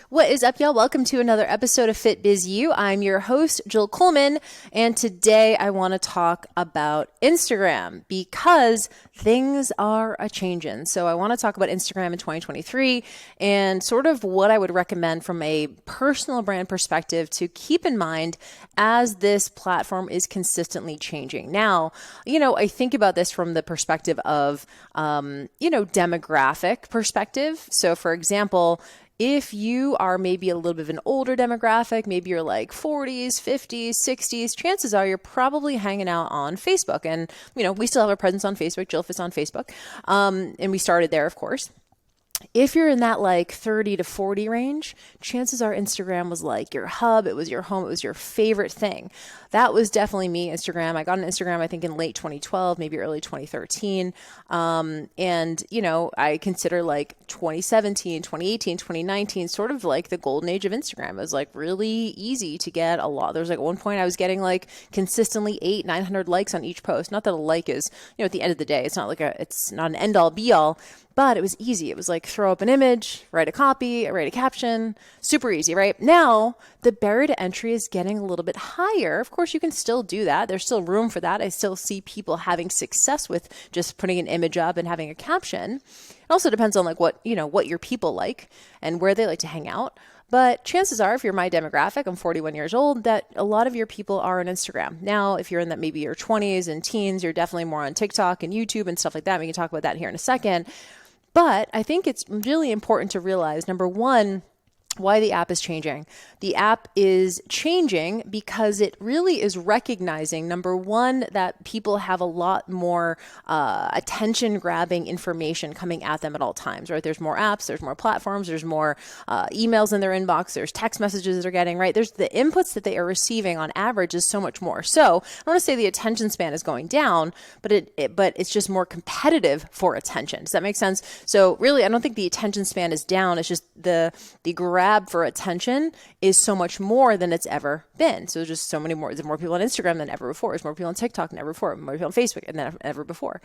What is up, y'all? Welcome to another episode of FitBizU. I'm your host, Jill Coleman, and today I want to talk about Instagram because things are a-changin'. So I want to talk about Instagram in 2023 and sort of what I would recommend from a personal brand perspective to keep in mind as this platform is consistently changing. Now, I think about this from the perspective of, demographic perspective. So for example, if you are maybe a little bit of an older demographic, maybe you're like 40s, 50s, 60s, chances are you're probably hanging out on Facebook. And, we still have a presence on Facebook. Jill Fit's on Facebook. And we started there, of course. If you're in that like 30 to 40 range, chances are Instagram was like your hub, it was your home, it was your favorite thing. That was definitely me, Instagram. I got on Instagram, I think in late 2012, maybe early 2013. I consider like 2017, 2018, 2019, sort of like the golden age of Instagram. It was like really easy to get a lot. There was like at one point I was getting like consistently 900 likes on each post. Not that a like is, at the end of the day, it's not an end all be all. But it was easy. It was like throw up an image, write a copy, write a caption, super easy, right? Now, the barrier to entry is getting a little bit higher. Of course, you can still do that. There's still room for that. I still see people having success with just putting an image up and having a caption. It also depends on like what your people like and where they like to hang out. But chances are, if you're my demographic, I'm 41 years old, that a lot of your people are on Instagram. Now, if you're in that maybe your 20s and teens, you're definitely more on TikTok and YouTube and stuff like that. We can talk about that here in a second. But I think it's really important to realize, number one, why the app is changing. The app is changing because it really is recognizing, number one, that people have a lot more attention-grabbing information coming at them at all times, right? There's more apps, there's more platforms, there's more emails in their inbox, there's text messages they're getting, right? There's the inputs that they are receiving on average is so much more. So I don't want to say the attention span is going down, but it's just more competitive for attention. Does that make sense? So really, I don't think the attention span is down. It's just the grab for attention is so much more than it's ever been. So there's just so many more. There's more people on Instagram than ever before. There's more people on TikTok than ever before. More people on Facebook than ever before.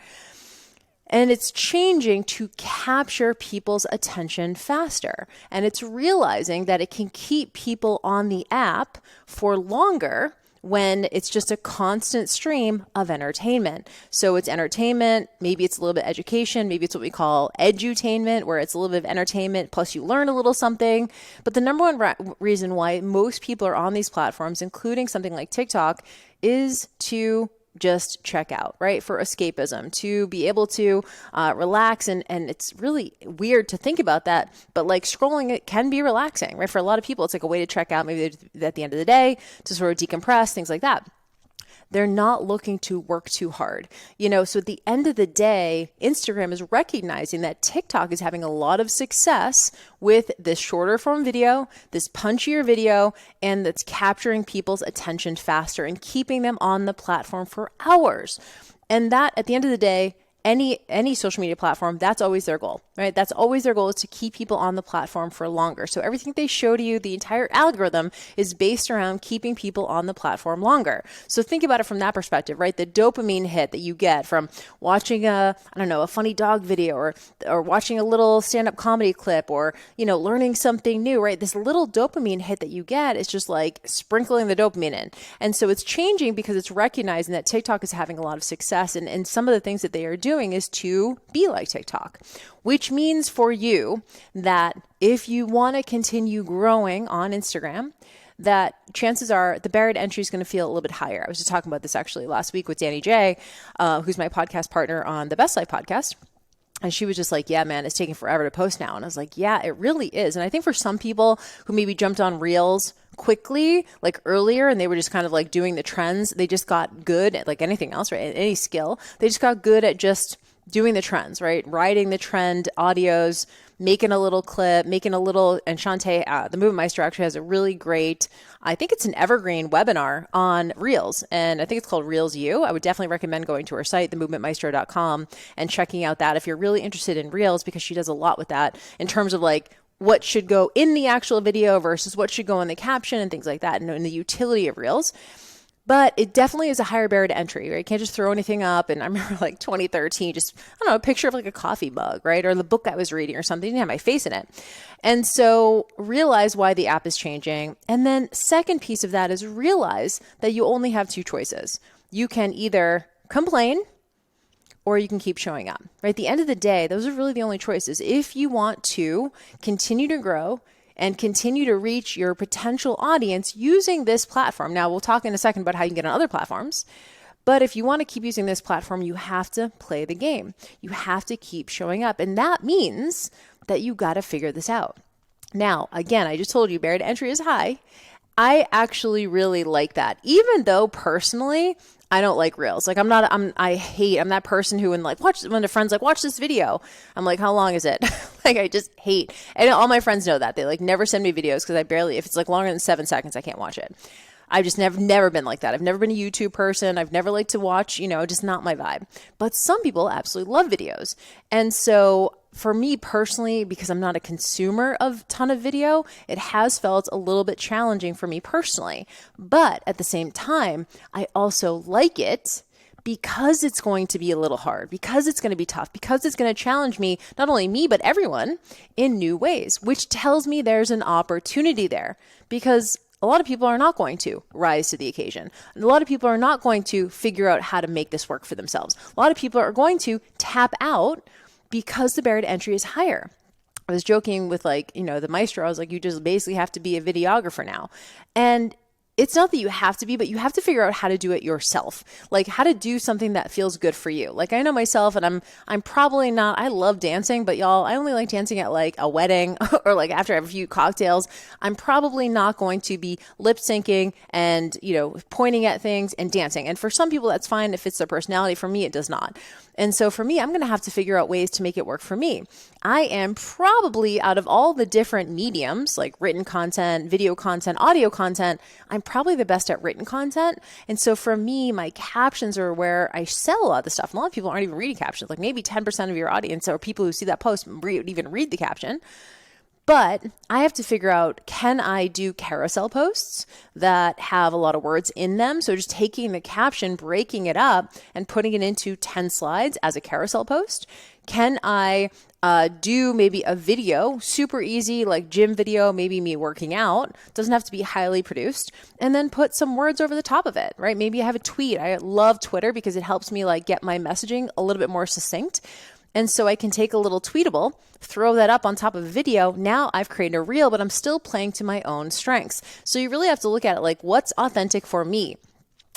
And it's changing to capture people's attention faster. And it's realizing that it can keep people on the app for longer when it's just a constant stream of entertainment. So it's entertainment, maybe it's a little bit education, maybe it's what we call edutainment, where it's a little bit of entertainment plus you learn a little something. But the number one reason why most people are on these platforms, including something like TikTok, is to just check out, right? For escapism, to be able to relax. And it's really weird to think about that, but like scrolling, it can be relaxing, right? For a lot of people, it's like a way to check out, maybe at the end of the day, to sort of decompress, things like that. They're not looking to work too hard. So at the end of the day, Instagram is recognizing that TikTok is having a lot of success with this shorter form video, this punchier video, and that's capturing people's attention faster and keeping them on the platform for hours. And that, at the end of the day, any social media platform, that's always their goal, right? That's always their goal, is to keep people on the platform for longer. So everything they show to you, the entire algorithm is based around keeping people on the platform longer. So think about it from that perspective, right? The dopamine hit that you get from watching a funny dog video or watching a little stand-up comedy clip or, learning something new, right? This little dopamine hit that you get is just like sprinkling the dopamine in. And so it's changing because it's recognizing that TikTok is having a lot of success, and some of the things that they are doing is to be like TikTok, which means for you that if you want to continue growing on Instagram, that chances are the barrier to entry is going to feel a little bit higher. I was just talking about this actually last week with Danny J, who's my podcast partner on the Best Life podcast. And she was just like, yeah, man, it's taking forever to post now. And I was like, yeah, it really is. And I think for some people who maybe jumped on Reels quickly, like earlier, and they were just kind of like doing the trends, they just got good at like anything else, right? Any skill. They just got good at just doing the trends, right? Riding the trend audios, making a little clip, and Shantae, the Movement Meister, actually has a really great, I think it's an evergreen webinar on Reels, and I think it's called Reels U. I would definitely recommend going to her site, themovementmaestro.com, and checking out that if you're really interested in Reels, because she does a lot with that in terms of like what should go in the actual video versus what should go in the caption and things like that, and the utility of Reels. But it definitely is a higher barrier to entry, right? You can't just throw anything up. And I remember like 2013, just, I don't know, a picture of like a coffee mug, right? Or the book I was reading or something, didn't have my face in it. And so realize why the app is changing. And then second piece of that is realize that you only have two choices. You can either complain or you can keep showing up, right? At the end of the day, those are really the only choices. If you want to continue to grow and continue to reach your potential audience using this platform. Now, we'll talk in a second about how you can get on other platforms. But if you want to keep using this platform, you have to play the game. You have to keep showing up. And that means that you got to figure this out. Now, again, I just told you barrier to entry is high. I actually really like that. Even though personally, I don't like reels. Like I'm that person who when a friend's like, watch this video. I'm like, how long is it? Like I just hate. And all my friends know that. They like never send me videos because if it's like longer than 7 seconds, I can't watch it. I've just never been like that. I've never been a YouTube person. I've never liked to watch, just not my vibe. But some people absolutely love videos. And so for me personally, because I'm not a consumer of ton of video, it has felt a little bit challenging for me personally. But at the same time, I also like it because it's going to be a little hard, because it's going to be tough, because it's going to challenge me, not only me, but everyone in new ways, which tells me there's an opportunity there because a lot of people are not going to rise to the occasion. A lot of people are not going to figure out how to make this work for themselves. A lot of people are going to tap out because the barrier to entry is higher. I was joking with the maestro. I was like, you just basically have to be a videographer now. And it's not that you have to be, but you have to figure out how to do it yourself. Like how to do something that feels good for you. Like I know myself and I'm probably not, I love dancing, but y'all, I only like dancing at like a wedding or like after I have a few cocktails. I'm probably not going to be lip syncing and, pointing at things and dancing. And for some people that's fine if it's their personality. For me, it does not. And so for me, I'm going to have to figure out ways to make it work for me. I am probably out of all the different mediums, like written content, video content, audio content, I'm probably the best at written content. And so for me, my captions are where I sell a lot of the stuff. And a lot of people aren't even reading captions. Like maybe 10% of your audience or people who see that post even read the caption. But I have to figure out, can I do carousel posts that have a lot of words in them? So just taking the caption, breaking it up and putting it into 10 slides as a carousel post. Can I do maybe a video, super easy, like gym video, maybe me working out, doesn't have to be highly produced, and then put some words over the top of it, right? Maybe I have a tweet. I love Twitter because it helps me get my messaging a little bit more succinct. And so I can take a little tweetable, throw that up on top of a video. Now I've created a reel, but I'm still playing to my own strengths. So you really have to look at it like, what's authentic for me?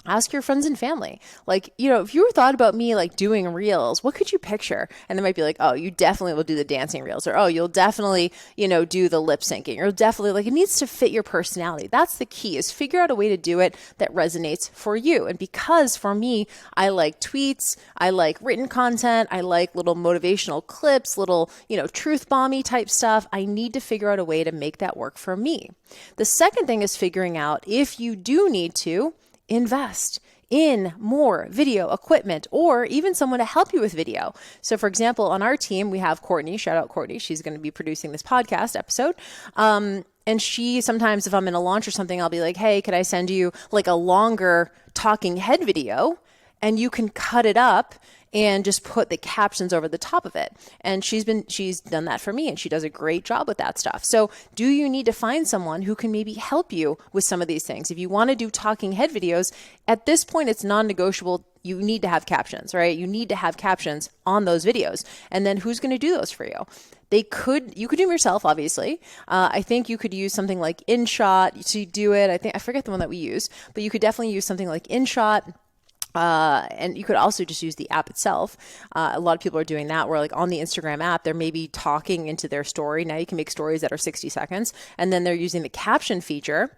Ask your friends and family. If you were thought about me doing reels, what could you picture? And they might be like, oh, you definitely will do the dancing reels, or oh, you'll definitely, do the lip syncing, or definitely it needs to fit your personality. That's the key, is figure out a way to do it that resonates for you. And because for me, I like tweets, I like written content, I like little motivational clips, little, truth bomby type stuff. I need to figure out a way to make that work for me. The second thing is figuring out if you do need to invest in more video equipment or even someone to help you with video. So for example, on our team, we have Courtney, shout out Courtney. She's going to be producing this podcast episode. And she sometimes, if I'm in a launch or something, I'll be like, hey, could I send you a longer talking head video? And you can cut it up and just put the captions over the top of it. And she's done that for me, and she does a great job with that stuff. So do you need to find someone who can maybe help you with some of these things? If you want to do talking head videos, at this point, it's non-negotiable. You need to have captions, right? You need to have captions on those videos. And then who's going to do those for you? You could do them yourself, obviously. I think you could use something like InShot to do it. I forget the one that we use, but you could definitely use something like InShot. And you could also just use the app itself. A lot of people are doing that where on the Instagram app, they're maybe talking into their story. Now you can make stories that are 60 seconds, and then they're using the caption feature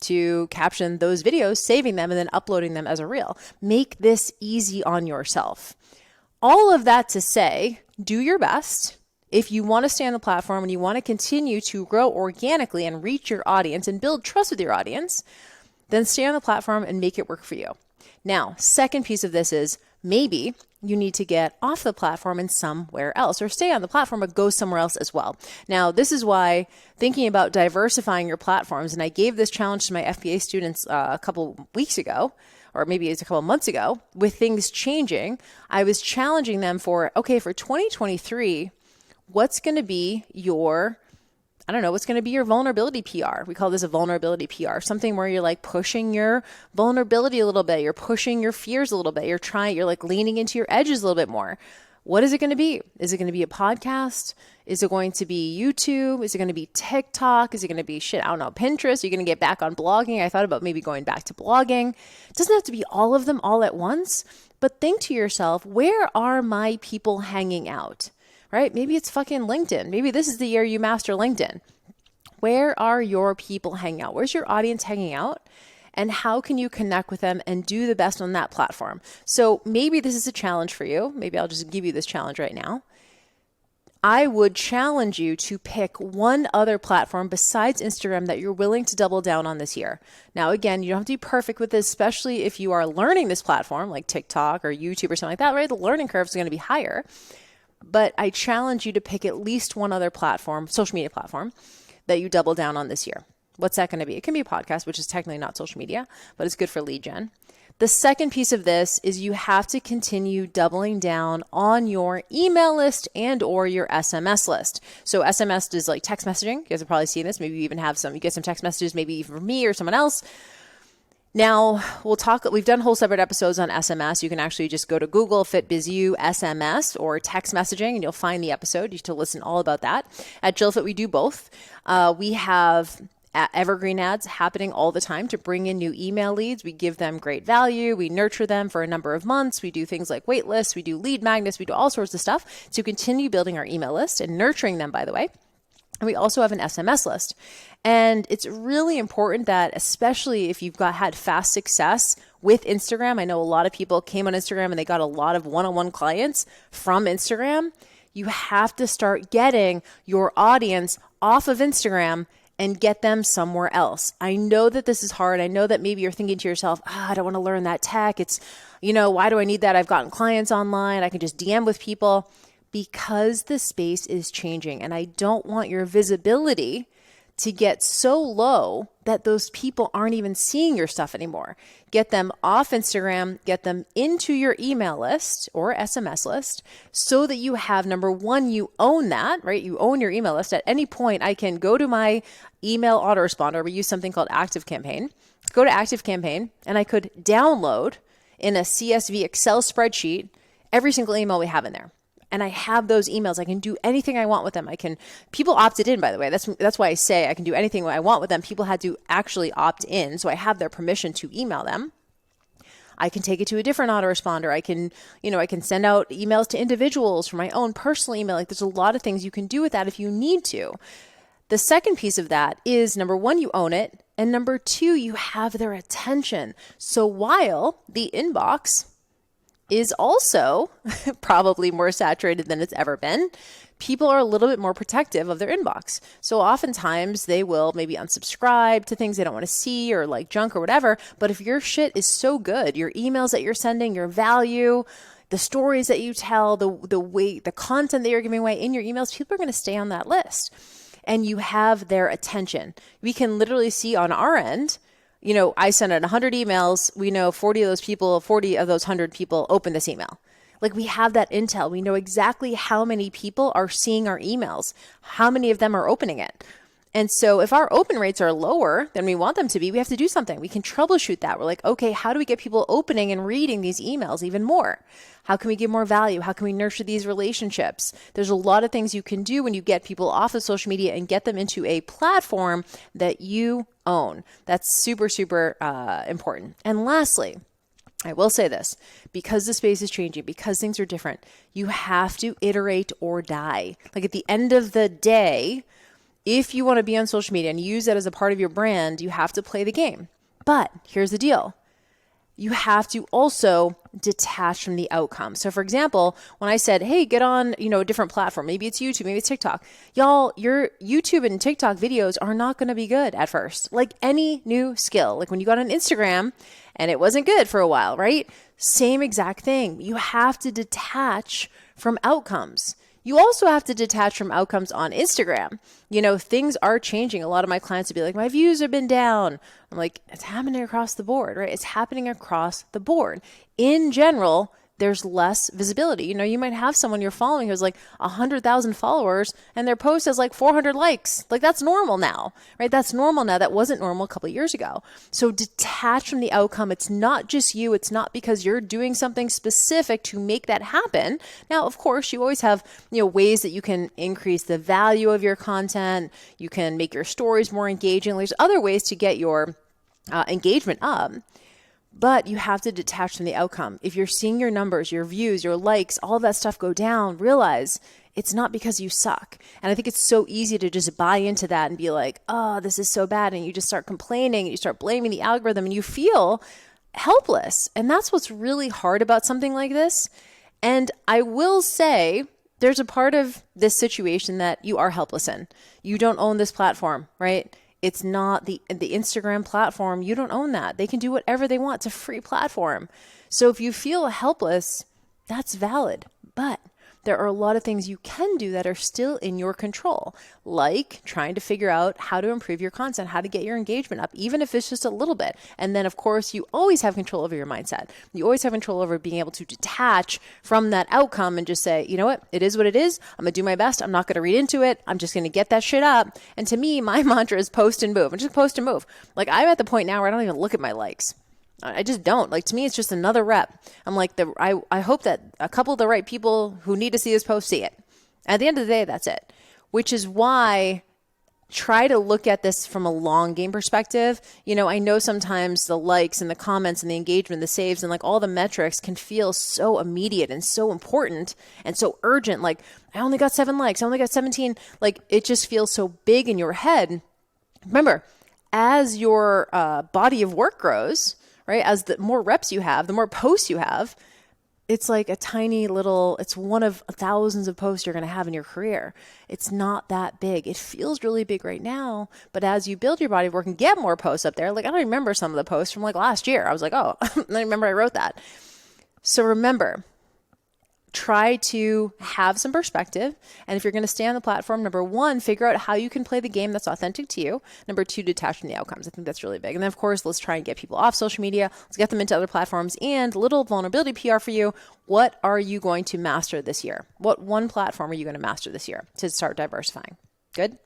to caption those videos, saving them, and then uploading them as a reel. Make this easy on yourself. All of that to say, do your best. If you want to stay on the platform and you want to continue to grow organically and reach your audience and build trust with your audience, then stay on the platform and make it work for you. Now, second piece of this is maybe you need to get off the platform and somewhere else, or stay on the platform but go somewhere else as well. Now, this is why thinking about diversifying your platforms, and I gave this challenge to my FBA students a couple weeks ago, or maybe it's a couple months ago, with things changing, I was challenging them for 2023, what's going to be your what's going to be your vulnerability PR? We call this a vulnerability PR, something where you're like pushing your vulnerability a little bit. You're pushing your fears a little bit. You're like leaning into your edges a little bit more. What is it going to be? Is it going to be a podcast? Is it going to be YouTube? Is it going to be TikTok? Is it going to be Pinterest? Are you going to get back on blogging? I thought about maybe going back to blogging. It doesn't have to be all of them all at once, but think to yourself, where are my people hanging out? Right? Maybe it's fucking LinkedIn. Maybe this is the year you master LinkedIn. Where are your people hanging out? Where's your audience hanging out? And how can you connect with them and do the best on that platform? So maybe this is a challenge for you. Maybe I'll just give you this challenge right now. I would challenge you to pick one other platform besides Instagram that you're willing to double down on this year. Now, again, you don't have to be perfect with this, especially if you are learning this platform like TikTok or YouTube or something like that, right? The learning curve is going to be higher. But I challenge you to pick at least one other platform, social media platform, that you double down on this year. What's that going to be? It can be a podcast, which is technically not social media, but it's good for lead gen. The second piece of this is you have to continue doubling down on your email list and or your SMS list. So SMS is like text messaging. You guys have probably seen this. Maybe you even have you get some text messages, maybe from me or someone else. Now, we've done whole separate episodes on SMS. You can actually just go to Google FitBizU SMS or text messaging, and you'll find the episode. You have to listen all about that. At JillFit, we do both. We have evergreen ads happening all the time to bring in new email leads. We give them great value. We nurture them for a number of months. We do things like waitlists. We do lead magnets. We do all sorts of stuff to continue building our email list and nurturing them, by the way. And we also have an SMS list. And it's really important that, especially if you've had fast success with Instagram, I know a lot of people came on Instagram and they got a lot of one-on-one clients from Instagram. You have to start getting your audience off of Instagram and get them somewhere else. I know that this is hard. I know that maybe you're thinking to yourself, I don't want to learn that tech. It's, why do I need that? I've gotten clients online. I can just DM with people. Because the space is changing, and I don't want your visibility to get so low that those people aren't even seeing your stuff anymore. Get them off Instagram, get them into your email list or SMS list so that you have, number one, you own that, right? You own your email list. At any point, I can go to my email autoresponder. We use something called ActiveCampaign. Go to ActiveCampaign, and I could download in a CSV Excel spreadsheet every single email we have in there. And I have those emails. I can do anything I want with them. People opted in, by the way. That's why I say I can do anything I want with them. People had to actually opt in. So I have their permission to email them. I can take it to a different autoresponder. I can send out emails to individuals from my own personal email. Like, there's a lot of things you can do with that if you need to. The second piece of that is, number one, you own it. And number two, you have their attention. So while the inbox is also probably more saturated than it's ever been, people are a little bit more protective of their inbox. So oftentimes they will maybe unsubscribe to things they don't want to see or like junk or whatever. But if your shit is so good, your emails that you're sending, your value, the stories that you tell, the content that you're giving away in your emails, people are going to stay on that list. And you have their attention. We can literally see on our end, I send out 100 emails. We know 40 of those 100 people open this email. Like, we have that intel. We know exactly how many people are seeing our emails, how many of them are opening it. And so if our open rates are lower than we want them to be, we have to do something. We can troubleshoot that. We're like, okay, how do we get people opening and reading these emails even more? How can we give more value? How can we nurture these relationships? There's a lot of things you can do when you get people off of social media and get them into a platform that you own. That's super, super important. And lastly, I will say this, because the space is changing, because things are different, you have to iterate or die. Like, at the end of the day, if you want to be on social media and use that as a part of your brand, you have to play the game. But here's the deal. You have to also detach from the outcome. So for example, when I said, hey, get on, a different platform, maybe it's YouTube, maybe it's TikTok. Y'all, your YouTube and TikTok videos are not going to be good at first. Like any new skill, like when you got on Instagram and it wasn't good for a while, right? Same exact thing. You have to detach from outcomes. You also have to detach from outcomes on Instagram. Things are changing. A lot of my clients would be like, my views have been down. I'm like, it's happening across the board, right? It's happening across the board. In general, there's less visibility. You might have someone you're following who's like 100,000 followers and their post has like 400 likes. Like that's normal now, right? That's normal now. That wasn't normal a couple of years ago. So detach from the outcome. It's not just you. It's not because you're doing something specific to make that happen. Now, of course, you always have, ways that you can increase the value of your content. You can make your stories more engaging. There's other ways to get your engagement up. But you have to detach from the outcome. If you're seeing your numbers, your views, your likes, all of that stuff go down, realize it's not because you suck. And I think it's so easy to just buy into that and be like, oh, this is so bad. And you just start complaining and you start blaming the algorithm and you feel helpless. And that's what's really hard about something like this. And I will say there's a part of this situation that you are helpless in. You don't own this platform, right? It's not the Instagram platform. You don't own that. They can do whatever they want. It's a free platform. So if you feel helpless, that's valid. But there are a lot of things you can do that are still in your control, like trying to figure out how to improve your content, how to get your engagement up, even if it's just a little bit. And then, of course, you always have control over your mindset. You always have control over being able to detach from that outcome and just say, you know what, it is what it is. I'm going to do my best. I'm not going to read into it. I'm just going to get that shit up. And to me, my mantra is post and move. And just post and move. Like I'm at the point now where I don't even look at my likes. I just don't. Like, to me, it's just another rep. I'm like, I hope that a couple of the right people who need to see this post see it. At the end of the day, that's it. Which is why try to look at this from a long game perspective. I know sometimes the likes and the comments and the engagement, the saves and like all the metrics can feel so immediate and so important and so urgent. Like, I only got 7 likes. I only got 17. Like, it just feels so big in your head. Remember, as your body of work grows, right? As the more reps you have, the more posts you have, it's like a tiny little, it's one of thousands of posts you're going to have in your career. It's not that big. It feels really big right now, but as you build your body of work and get more posts up there, like I don't remember some of the posts from like last year. I was like, oh, I remember I wrote that. So remember, try to have some perspective. And if you're going to stay on the platform, number 1, figure out how you can play the game that's authentic to you. Number 2, detach from the outcomes. I think that's really big. And then, of course, let's try and get people off social media. Let's get them into other platforms. And little vulnerability PR for you. What are you going to master this year? What one platform are you going to master this year to start diversifying? Good?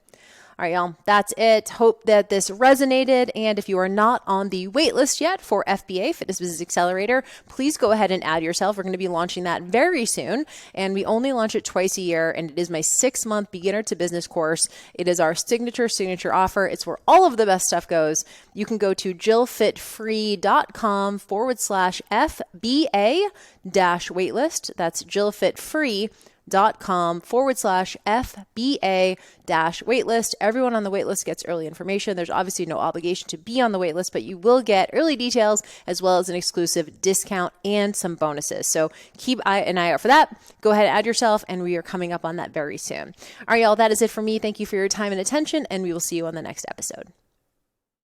All right, y'all, that's it. Hope that this resonated. And if you are not on the waitlist yet for FBA, Fitness Business Accelerator, please go ahead and add yourself. We're going to be launching that very soon. And we only launch it twice a year. And it is my 6-month beginner to business course. It is our signature offer. It's where all of the best stuff goes. You can go to jillfitfree.com/FBA-waitlist. That's jillfitfree.com/FBA-waitlist. Everyone on the waitlist gets early information. There's obviously no obligation to be on the waitlist, but you will get early details as well as an exclusive discount and some bonuses. So keep an eye out for that. Go ahead and add yourself, and we are coming up on that very soon. All right, y'all, that is it for me. Thank you for your time and attention, and we will see you on the next episode.